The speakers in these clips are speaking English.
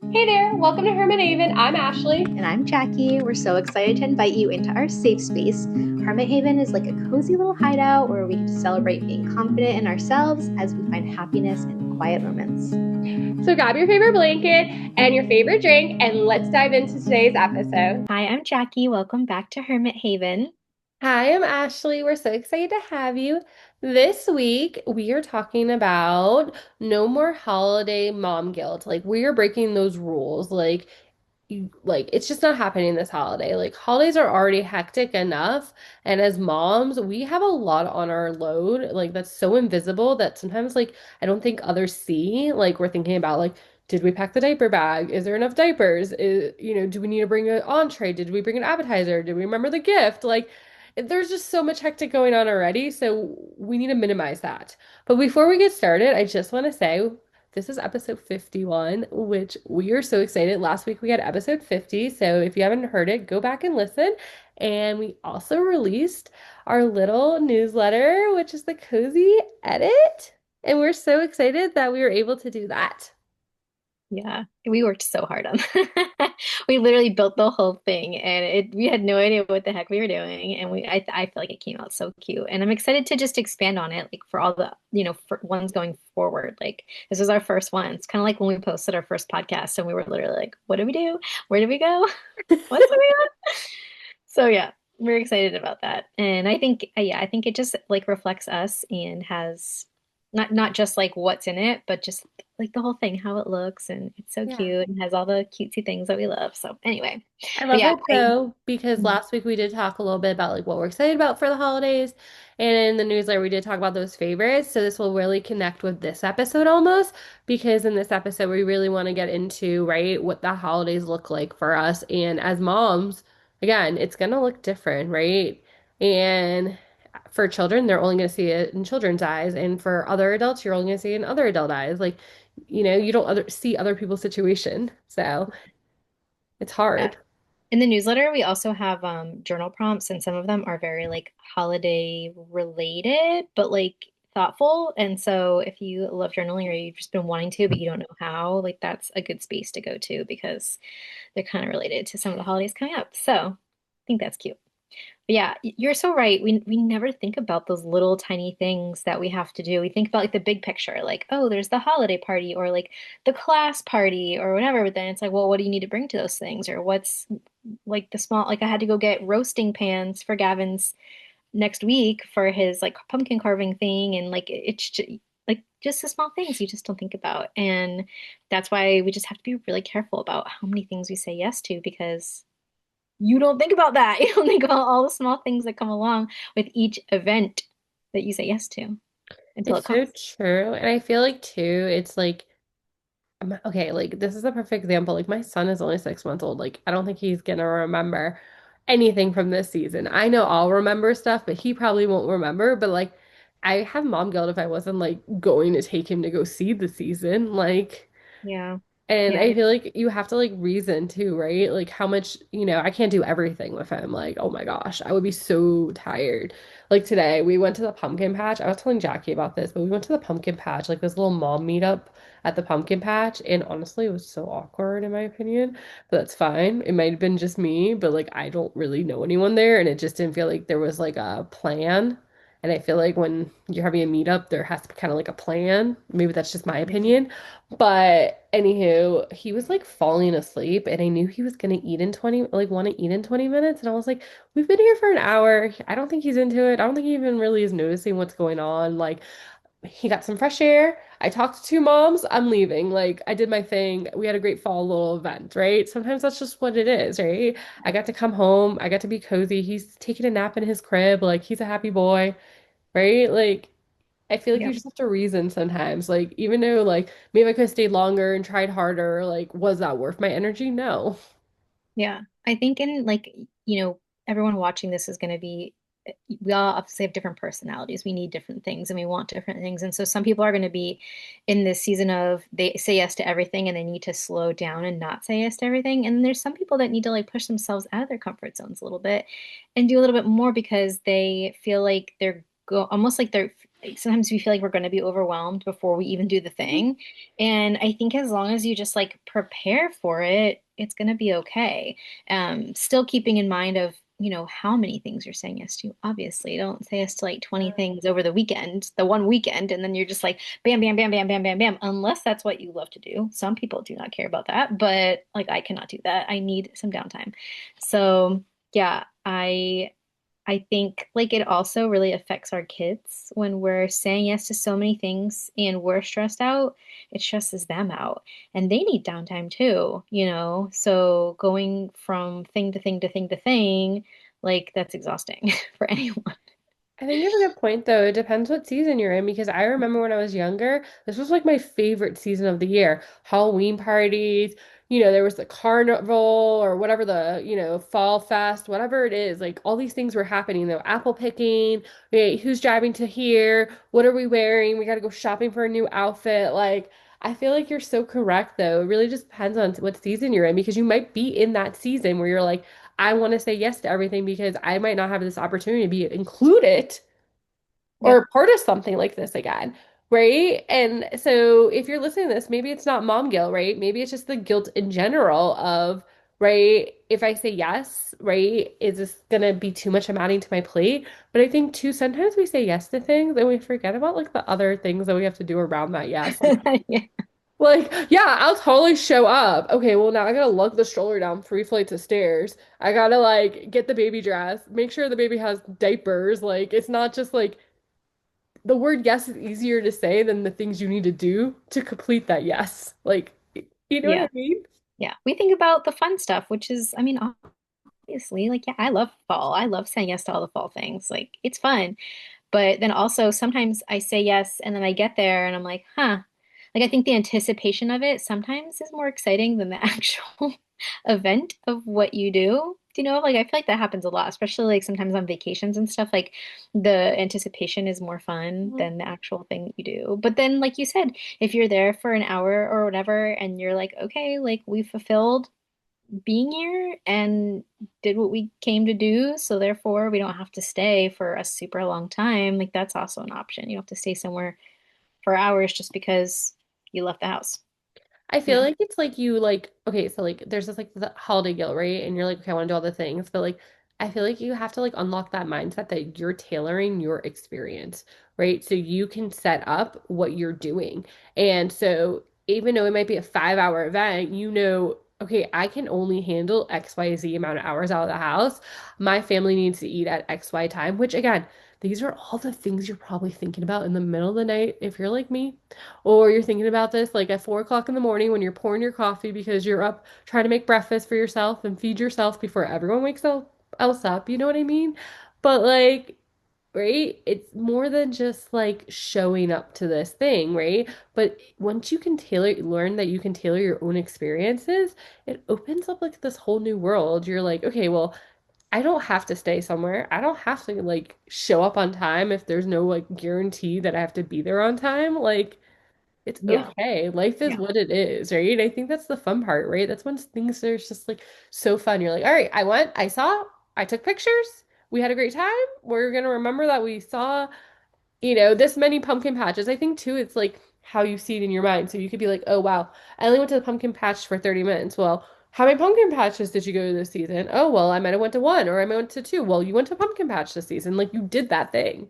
Hey there, welcome to Herman Haven. I'm Ashley. And I'm Jackie. We're so excited to invite you into our safe space. Hermit Haven is like a cozy little hideout where we can celebrate being confident in ourselves as we find happiness in quiet moments. So grab your favorite blanket and your favorite drink, and let's dive into today's episode. Hi, I'm Jackie. Welcome back to Hermit Haven. Hi, I'm Ashley. We're so excited to have you. This week, we are talking about no more holiday mom guilt. Like, we are breaking those rules. It's just not happening this holiday. Like holidays are already hectic enough, and as moms we have a lot on our load, like that's so invisible that sometimes like I don't think others see. Like we're thinking about like, did we pack the diaper bag? Is there enough diapers? Do we need to bring an entree? Did we bring an appetizer? Did we remember the gift? Like there's just so much hectic going on already, so we need to minimize that. But before we get started, I just want to say this is episode 51, which we are so excited. Last week we had episode 50, so if you haven't heard it, go back and listen. And we also released our little newsletter, which is the Cozy Edit. And we're so excited that we were able to do that. Yeah, we worked so hard on that. We literally built the whole thing and we had no idea what the heck we were doing. And I feel like it came out so cute. And I'm excited to just expand on it, like for all the, for ones going forward. Like this was our first one. It's kind of like when we posted our first podcast and we were literally like, what do we do? Where do we go? What's going on? So yeah, we're excited about that. And I think yeah, I think it just like reflects us and has not just like what's in it, but just like the whole thing, how it looks, and it's so Yeah. cute and has all the cutesy things that we love. So anyway, I but love yeah, it though, because last week we did talk a little bit about like what we're excited about for the holidays. And in the newsletter, we did talk about those favorites. So this will really connect with this episode almost, because in this episode, we really want to get into, right, what the holidays look like for us. And as moms, again, it's going to look different, right? And for children, they're only going to see it in children's eyes. And for other adults, you're only going to see it in other adult eyes. Like, you don't see other people's situation. So it's yeah. hard. In the newsletter, we also have journal prompts, and some of them are very like holiday related, but like thoughtful. And so if you love journaling or you've just been wanting to, but you don't know how, like that's a good space to go to because they're kind of related to some of the holidays coming up. So I think that's cute. But yeah, you're so right. We never think about those little tiny things that we have to do. We think about like the big picture, like, oh, there's the holiday party or like the class party or whatever. But then it's like, well, what do you need to bring to those things? Or what's like the small, like I had to go get roasting pans for Gavin's next week for his like pumpkin carving thing. And like it's just, like just the small things you just don't think about. And that's why we just have to be really careful about how many things we say yes to because you don't think about that. You don't think about all the small things that come along with each event that you say yes to until it It's so comes. true. And I feel like too, it's like, okay, like this is a perfect example. Like my son is only 6 months old. Like I don't think he's gonna remember anything from this season. I know I'll remember stuff, but he probably won't remember. But like I have mom guilt if I wasn't like going to take him to go see the season. Like Yeah. and Yeah. I feel like you have to like reason too, right? Like how much, I can't do everything with him. Like, oh my gosh, I would be so tired. Like today, we went to the pumpkin patch. I was telling Jackie about this, but we went to the pumpkin patch, like this little mom meetup at the pumpkin patch. And honestly, it was so awkward in my opinion, but that's fine. It might have been just me, but like I don't really know anyone there. And it just didn't feel like there was like a plan. And I feel like when you're having a meetup, there has to be kind of like a plan. Maybe that's just my opinion. But anywho, he was like falling asleep and I knew he was gonna eat in 20, like want to eat in 20 minutes. And I was like, we've been here for an hour. I don't think he's into it. I don't think he even really is noticing what's going on. Like he got some fresh air. I talked to two moms. I'm leaving. Like I did my thing. We had a great fall little event, right? Sometimes that's just what it is, right? I got to come home. I got to be cozy. He's taking a nap in his crib. Like he's a happy boy, right? Like I feel like Yeah. you just have to reason sometimes. Like, even though, like, maybe I could have stayed longer and tried harder, like, was that worth my energy? No. Yeah. I think in like, everyone watching this is going to be, we all obviously have different personalities. We need different things and we want different things. And so some people are going to be in this season of they say yes to everything and they need to slow down and not say yes to everything. And there's some people that need to like push themselves out of their comfort zones a little bit and do a little bit more because they feel like they're almost like they're sometimes we feel like we're going to be overwhelmed before we even do the thing. And I think as long as you just like prepare for it, it's going to be okay. Still keeping in mind of, how many things you're saying yes to. Obviously, don't say yes to like 20 things over the weekend, the one weekend, and then you're just like bam, bam, bam, bam, bam, bam, bam, unless that's what you love to do. Some people do not care about that, but like I cannot do that. I need some downtime. So, yeah, I think like it also really affects our kids when we're saying yes to so many things and we're stressed out, it stresses them out. And they need downtime too, you know? So going from thing to thing to thing to thing, like that's exhausting for anyone. I think you have a good point though. It depends what season you're in because I remember when I was younger, this was like my favorite season of the year. Halloween parties, there was the carnival or whatever fall fest, whatever it is. Like all these things were happening though. Apple picking, wait, who's driving to here? What are we wearing? We got to go shopping for a new outfit. Like I feel like you're so correct though. It really just depends on what season you're in because you might be in that season where you're like, I want to say yes to everything because I might not have this opportunity to be included Yep. or part of something like this again, right? And so if you're listening to this, maybe it's not mom guilt, right? Maybe it's just the guilt in general of, right, if I say yes, right, is this gonna be too much I'm adding to my plate? But I think too, sometimes we say yes to things and we forget about like the other things that we have to do around that yes. Yeah. Yeah, I'll totally show up. Okay, well now I gotta lug the stroller down 3 flights of stairs. I gotta like get the baby dressed, make sure the baby has diapers. Like it's not just like the word yes is easier to say than the things you need to do to complete that yes. Like, you know what Yeah. I mean? Yeah. We think about the fun stuff, which is, I mean, obviously, like, yeah, I love fall. I love saying yes to all the fall things. Like, it's fun. But then also sometimes I say yes and then I get there and I'm like, huh. Like I think the anticipation of it sometimes is more exciting than the actual event of what you do. Do you know? Like I feel like that happens a lot, especially like sometimes on vacations and stuff. Like the anticipation is more fun Mhm. than the actual thing that you do. But then, like you said, if you're there for an hour or whatever and you're like, okay, like we fulfilled being here and did what we came to do, so therefore we don't have to stay for a super long time. Like that's also an option. You don't have to stay somewhere for hours just because you left the house. I You feel know? like it's like you like okay, so like there's this like the holiday guilt, right? And you're like, okay, I want to do all the things, but like I feel like you have to like unlock that mindset that you're tailoring your experience, right? So you can set up what you're doing. And so even though it might be a 5 hour event, okay, I can only handle XYZ amount of hours out of the house. My family needs to eat at XY time, which again, these are all the things you're probably thinking about in the middle of the night if you're like me. Or you're thinking about this like at 4 o'clock in the morning when you're pouring your coffee because you're up trying to make breakfast for yourself and feed yourself before everyone else up. You know what I mean? But like, right? It's more than just like showing up to this thing, right? But once you can learn that you can tailor your own experiences, it opens up like this whole new world. You're like, okay, well, I don't have to stay somewhere. I don't have to like show up on time if there's no like guarantee that I have to be there on time. Like, it's Yeah. okay. Life is Yeah. what it is, right? I think that's the fun part, right? That's when things are just like so fun. You're like, all right, I went, I saw, I took pictures. We had a great time. We're gonna remember that we saw, this many pumpkin patches. I think too, it's like how you see it in your mind. So you could be like, oh wow, I only went to the pumpkin patch for 30 minutes. Well, how many pumpkin patches did you go to this season? Oh well, I might have went to one or I might have went to two. Well, you went to a pumpkin patch this season. Like you did that thing.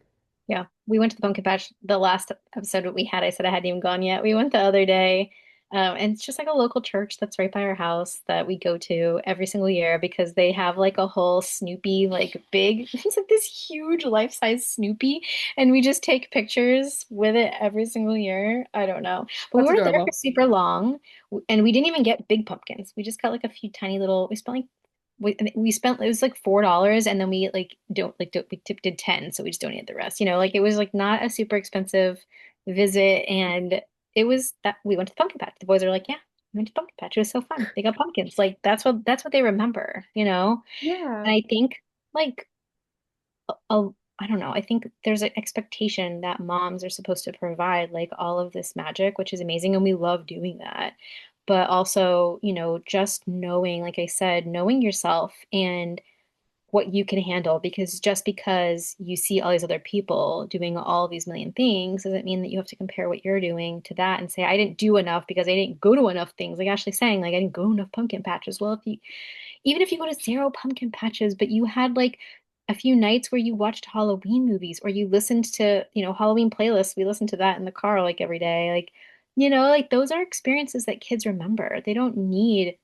Yeah, we went to the pumpkin patch. The last episode that we had, I said I hadn't even gone yet. We went the other day, and it's just like a local church that's right by our house that we go to every single year because they have like a whole Snoopy, like big, it's like this huge life-size Snoopy, and we just take pictures with it every single year. I don't know, but we That's weren't there for adorable. super long, and we didn't even get big pumpkins. We just got like a few tiny little. We spent like we spent it was like $4 and then we like don't we tipped did 10 so we just donated the rest, like it was like not a super expensive visit and it was that we went to the pumpkin patch. The boys are like, yeah, we went to pumpkin patch, it was so fun, they got pumpkins, like that's what they remember, Yeah. and I think like I don't know, I think there's an expectation that moms are supposed to provide like all of this magic, which is amazing and we love doing that, but also, just knowing, like I said, knowing yourself and what you can handle, because just because you see all these other people doing all these million things doesn't mean that you have to compare what you're doing to that and say, I didn't do enough because I didn't go to enough things. Like Ashley saying, like I didn't go to enough pumpkin patches. Well, if you even if you go to zero pumpkin patches, but you had like a few nights where you watched Halloween movies or you listened to, Halloween playlists, we listened to that in the car like every day. Like, like those are experiences that kids remember. They don't need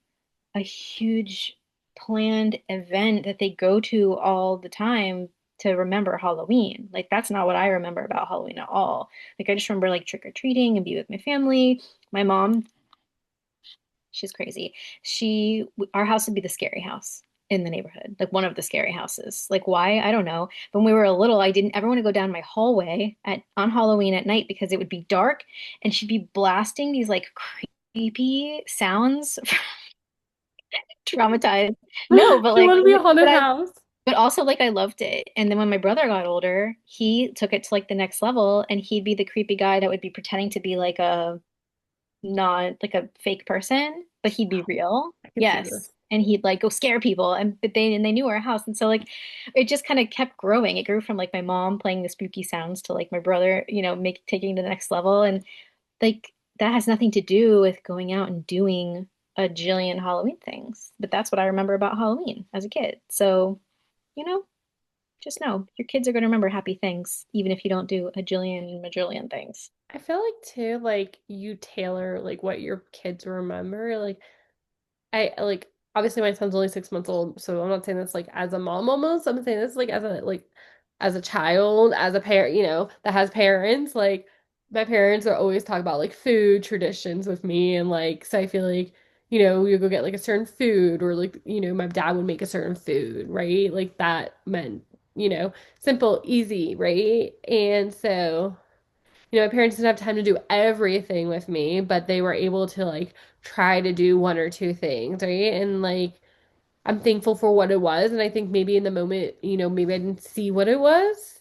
a huge planned event that they go to all the time to remember Halloween. Like that's not what I remember about Halloween at all. Like I just remember like trick or treating and be with my family. My mom, she's crazy. Our house would be the scary house in the neighborhood, like one of the scary houses. Like why? I don't know. When we were little, I didn't ever want to go down my hallway on Halloween at night because it would be dark and she'd be blasting these like creepy sounds. Traumatized. No, but You like, want to be a haunted but house? but also like I loved it. And then when my brother got older, he took it to like the next level and he'd be the creepy guy that would be pretending to be like a not like a fake person, but he'd be real. I could see this. Yes. And he'd like go scare people and they knew our house. And so like it just kind of kept growing. It grew from like my mom playing the spooky sounds to like my brother, taking it to the next level. And like that has nothing to do with going out and doing a jillion Halloween things. But that's what I remember about Halloween as a kid. So, you know, just know your kids are going to remember happy things, even if you don't do a jillion, majillion things. I feel like too, like you tailor like what your kids remember. Like I like obviously my son's only 6 months old, so I'm not saying this like as a mom almost. I'm saying this like as a child, as a parent, that has parents. Like my parents are always talk about like food traditions with me and like so I feel like, you go get like a certain food or like, my dad would make a certain food, right? Like that meant, simple, easy, right? And so my parents didn't have time to do everything with me, but they were able to like try to do one or two things, right? And like I'm thankful for what it was. And I think maybe in the moment, maybe I didn't see what it was,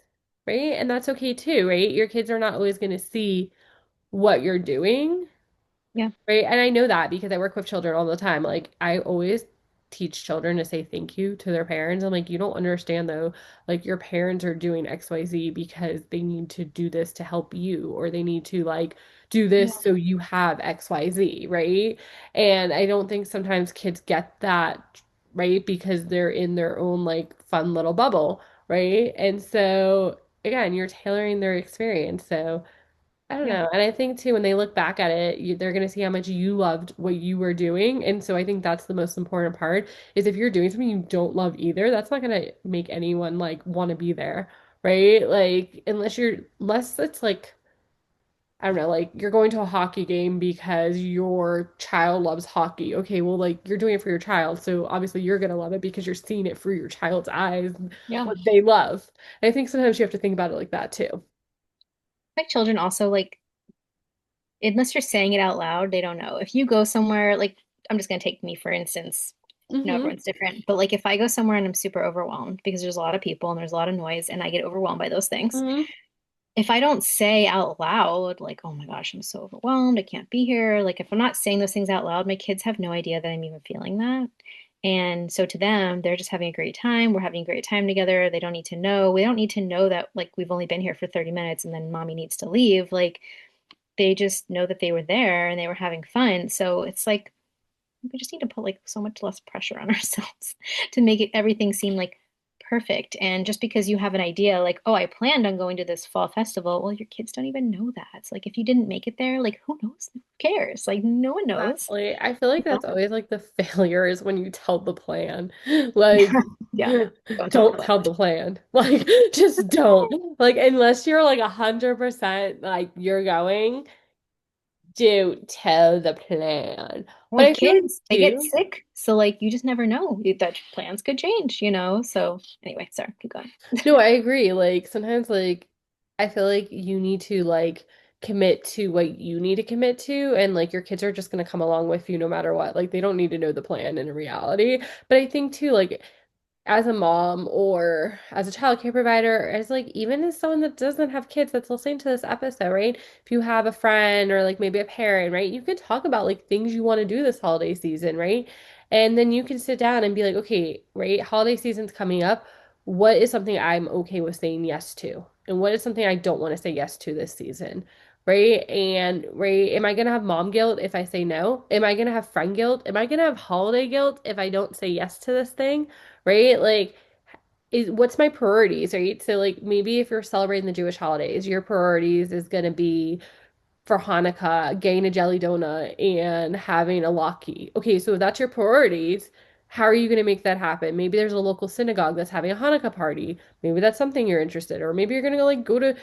right? And that's okay too, right? Your kids are not always going to see what you're doing. Yeah. Right. And I know that because I work with children all the time. Like, I always teach children to say thank you to their parents. I'm like, you don't understand though. Like, your parents are doing XYZ because they need to do this to help you, or they need to, like, do this Yeah. so you have XYZ. Right. And I don't think sometimes kids get that, right? Because they're in their own, like, fun little bubble. Right. And so, again, you're tailoring their experience. So, I don't Yeah. know. And I think too, when they look back at it, they're going to see how much you loved what you were doing. And so I think that's the most important part is if you're doing something you don't love either, that's not going to make anyone like want to be there, right? Like, unless it's like, I don't know, like you're going to a hockey game because your child loves hockey. Okay, well, like you're doing it for your child. So obviously you're going to love it because you're seeing it through your child's eyes, Yeah. what they love. And I think sometimes you have to think about it like that too. Like children also like unless you're saying it out loud, they don't know. If you go somewhere, like I'm just gonna take me for instance. No, Mm-hmm. everyone's different. But like if I go somewhere and I'm super overwhelmed because there's a lot of people and there's a lot of noise and I get overwhelmed by those things, Mm-hmm. if I don't say out loud, like, oh my gosh, I'm so overwhelmed, I can't be here. Like if I'm not saying those things out loud, my kids have no idea that I'm even feeling that. And so to them, they're just having a great time. We're having a great time together. They don't need to know. We don't need to know that like we've only been here for 30 minutes and then mommy needs to leave. Like they just know that they were there and they were having fun. So it's like we just need to put like so much less pressure on ourselves to make it everything seem like perfect. And just because you have an idea like, oh, I planned on going to this fall festival, well, your kids don't even know that. It's like if you didn't make it there, like who knows? Who cares? Like no one knows. Exactly. I feel like You know? that's always like the failure is when you tell the plan. Like, Yeah. Don't tell the don't plan. tell the plan. Like, just don't. Like, unless you're like 100% like you're going, do tell the plan. Well, But with I feel like kids, they get too. sick. So like you just never know. That plans could change. So anyway, sorry, keep going. No, I agree. Like sometimes like I feel like you need to like commit to what you need to commit to and like your kids are just going to come along with you no matter what. Like they don't need to know the plan in reality. But I think too like as a mom or as a child care provider, or as like even as someone that doesn't have kids that's listening to this episode, right? If you have a friend or like maybe a parent, right? You could talk about like things you want to do this holiday season, right? And then you can sit down and be like, okay, right, holiday season's coming up. What is something I'm okay with saying yes to? And what is something I don't want to say yes to this season? Right? And right, am I gonna have mom guilt if I say no? Am I gonna have friend guilt? Am I gonna have holiday guilt if I don't say yes to this thing? Right? Like, is what's my priorities, right? So, like, maybe if you're celebrating the Jewish holidays, your priorities is going to be for Hanukkah, getting a jelly donut and having a latke. Okay, so if that's your priorities, how are you going to make that happen? Maybe there's a local synagogue that's having a Hanukkah party. Maybe that's something you're interested in. Or maybe you're going to like go to,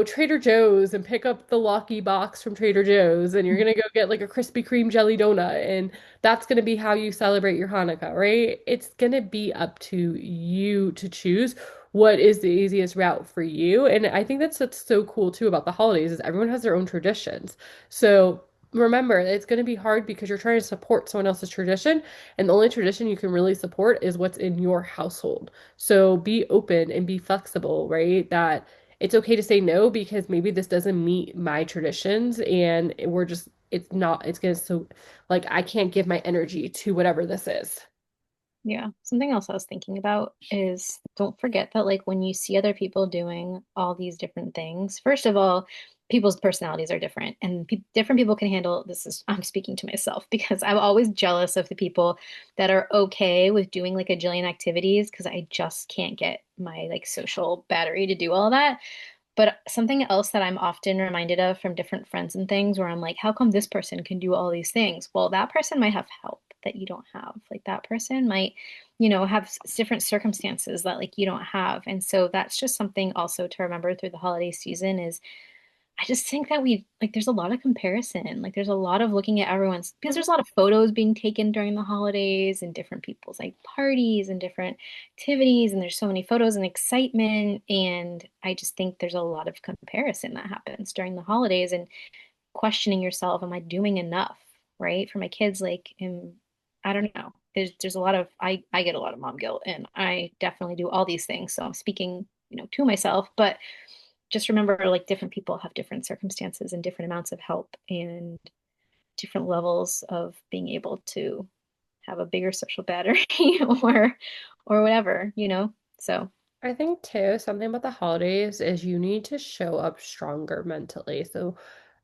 Trader Joe's and pick up the latke box from Trader Joe's and you're going to go get like a Krispy Kreme jelly donut and that's going to be how you celebrate your Hanukkah, right? It's going to be up to you to choose what is the easiest route for you. And I think that's what's so cool too about the holidays is everyone has their own traditions. So remember, it's going to be hard because you're trying to support someone else's tradition, and the only tradition you can really support is what's in your household. So be open and be flexible, right? That it's okay to say no because maybe this doesn't meet my traditions and we're just it's not it's gonna so like I can't give my energy to whatever this is. Yeah. Something else I was thinking about is don't forget that, like, when you see other people doing all these different things, first of all, people's personalities are different, and pe different people can handle this. Is I'm speaking to myself because I'm always jealous of the people that are okay with doing like a jillion activities because I just can't get my like social battery to do all that. But something else that I'm often reminded of from different friends and things where I'm like, how come this person can do all these things? Well, that person might have help that you don't have. Like that person might, have different circumstances that like you don't have. And so that's just something also to remember through the holiday season is I just think that we like there's a lot of comparison. Like there's a lot of looking at everyone's because there's a lot of photos being taken during the holidays and different people's like parties and different activities and there's so many photos and excitement and I just think there's a lot of comparison that happens during the holidays and questioning yourself, am I doing enough, right? For my kids like I don't know. There's a lot of I get a lot of mom guilt and I definitely do all these things. So I'm speaking, to myself, but just remember like different people have different circumstances and different amounts of help and different levels of being able to have a bigger social battery or whatever. So I think too, something about the holidays is you need to show up stronger mentally. So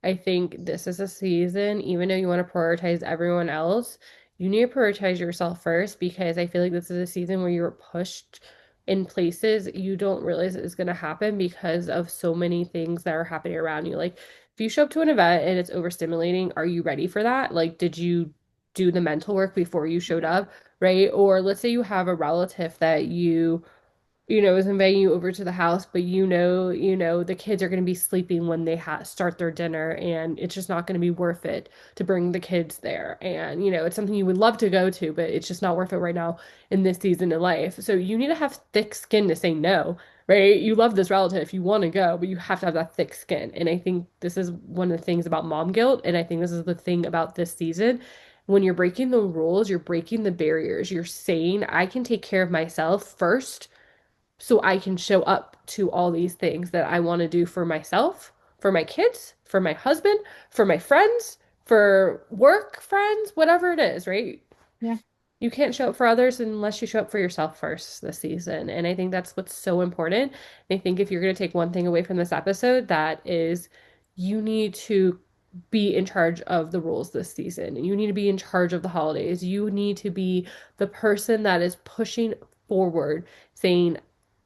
I think this is a season, even though you want to prioritize everyone else, you need to prioritize yourself first because I feel like this is a season where you're pushed in places you don't realize is going to happen because of so many things that are happening around you. Like if you show up to an event and it's overstimulating, are you ready for that? Like, did you do the mental work before you showed up, right? Or let's say you have a relative that is inviting you over to the house, but the kids are going to be sleeping when they start their dinner, and it's just not going to be worth it to bring the kids there. And, it's something you would love to go to, but it's just not worth it right now in this season of life. So you need to have thick skin to say no, right? You love this relative, you want to go, but you have to have that thick skin. And I think this is one of the things about mom guilt. And I think this is the thing about this season. When you're breaking the rules, you're breaking the barriers. You're saying, I can take care of myself first so I can show up to all these things that I want to do for myself, for my kids, for my husband, for my friends, for work friends, whatever it is, right? yeah. You can't show up for others unless you show up for yourself first this season. And I think that's what's so important. I think if you're going to take one thing away from this episode, that is you need to be in charge of the rules this season. You need to be in charge of the holidays. You need to be the person that is pushing forward, saying,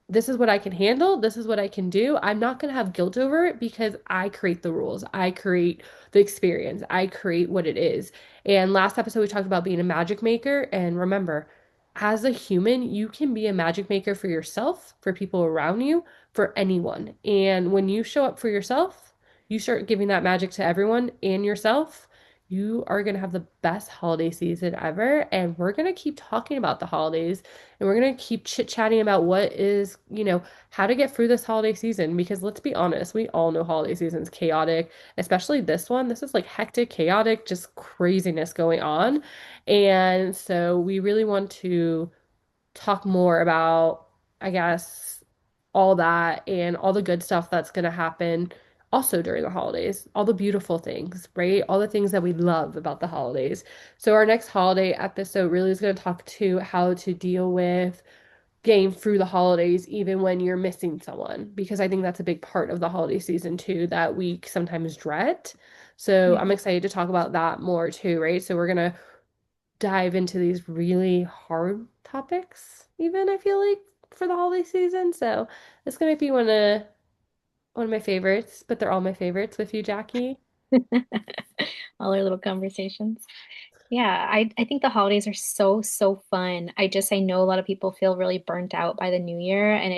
this is what I can handle. This is what I can do. I'm not going to have guilt over it because I create the rules. I create the experience. I create what it is. And last episode, we talked about being a magic maker. And remember, as a human, you can be a magic maker for yourself, for people around you, for anyone. And when you show up for yourself, you start giving that magic to everyone and yourself. You are going to have the best holiday season ever. And we're going to keep talking about the holidays and we're going to keep chit-chatting about how to get through this holiday season. Because let's be honest, we all know holiday season's chaotic, especially this one. This is like hectic, chaotic, just craziness going on. And so we really want to talk more about, I guess, all that and all the good stuff that's going to happen also during the holidays, all the beautiful things, right? All the things that we love about the holidays. So, our next holiday episode really is going to talk to how to deal with getting through the holidays, even when you're missing someone, because I think that's a big part of the holiday season too, that we sometimes dread. So, Yeah. I'm excited to talk about that more too, right? So, we're going to dive into these really hard topics, even I feel like for the holiday season. So it's gonna be one of my favorites, but they're all my favorites with you, Jackie. All our little conversations. Yeah, I think the holidays are so, so fun. I know a lot of people feel really burnt out by the new year, and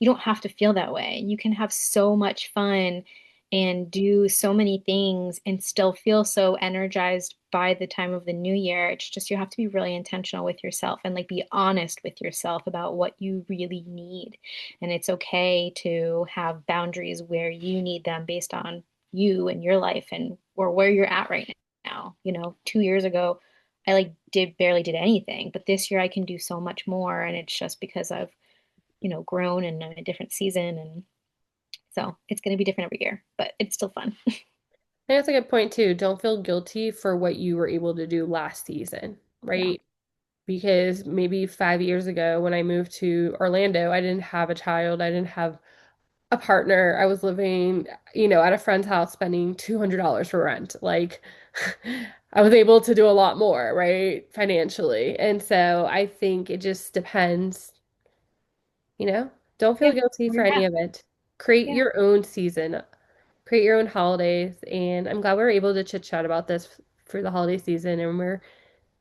you don't have to feel that way. You can have so much fun and do so many things and still feel so energized by the time of the new year. It's just you have to be really intentional with yourself and like be honest with yourself about what you really need. And it's okay to have boundaries where you need them based on you and your life and or where you're at right now. 2 years ago, I like did barely did anything, but this year I can do so much more, and it's just because I've, grown in a different season, and so it's going to be different every year, but it's still fun. I think that's a good point too. Don't feel guilty for what you were able to do last season, Yeah. right? Because maybe 5 years ago when I moved to Orlando, I didn't have a child, I didn't have a partner. I was living, at a friend's house spending $200 for rent. Like I was able to do a lot more, right? Financially. And so I think it just depends, you know? Don't feel Yeah. guilty Where for you're any at. of it. Create Yeah. your own season, create your own holidays. And I'm glad we were able to chit chat about this for the holiday season. And we're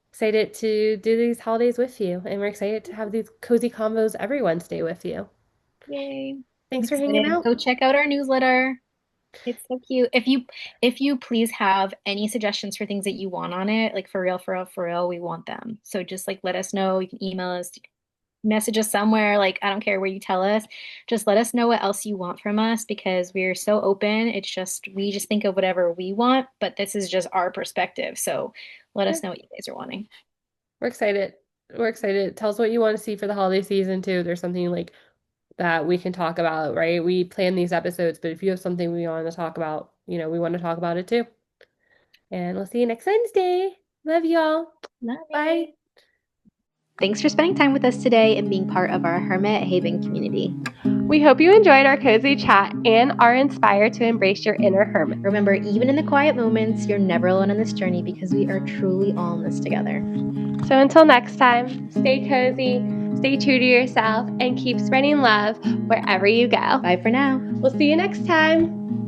excited to do these holidays with you. And we're excited to have these cozy combos every Wednesday with you. Yay. I'm Thanks for hanging excited. out. Go check out our newsletter. It's so cute. If you please have any suggestions for things that you want on it, like for real, for real, for real, we want them. So just like let us know. You can email us, message us somewhere. Like, I don't care where you tell us. Just let us know what else you want from us because we're so open. It's just, we just think of whatever we want, but this is just our perspective. So let Yeah. us know what you guys are wanting. We're excited. We're excited. Tell us what you want to see for the holiday season too. There's something like that we can talk about, right? We plan these episodes, but if you have something we want to talk about, we want to talk about it too. And we'll see you next Wednesday. Love y'all. Love Bye. it. Thanks for spending time with us today and being part of our Hermit Haven community. We hope you enjoyed our cozy chat and are inspired to embrace your inner hermit. Remember, even in the quiet moments, you're never alone on this journey because we are truly all in this together. So until next time, stay cozy, stay true to yourself, and keep spreading love wherever you go. Bye for now. We'll see you next time.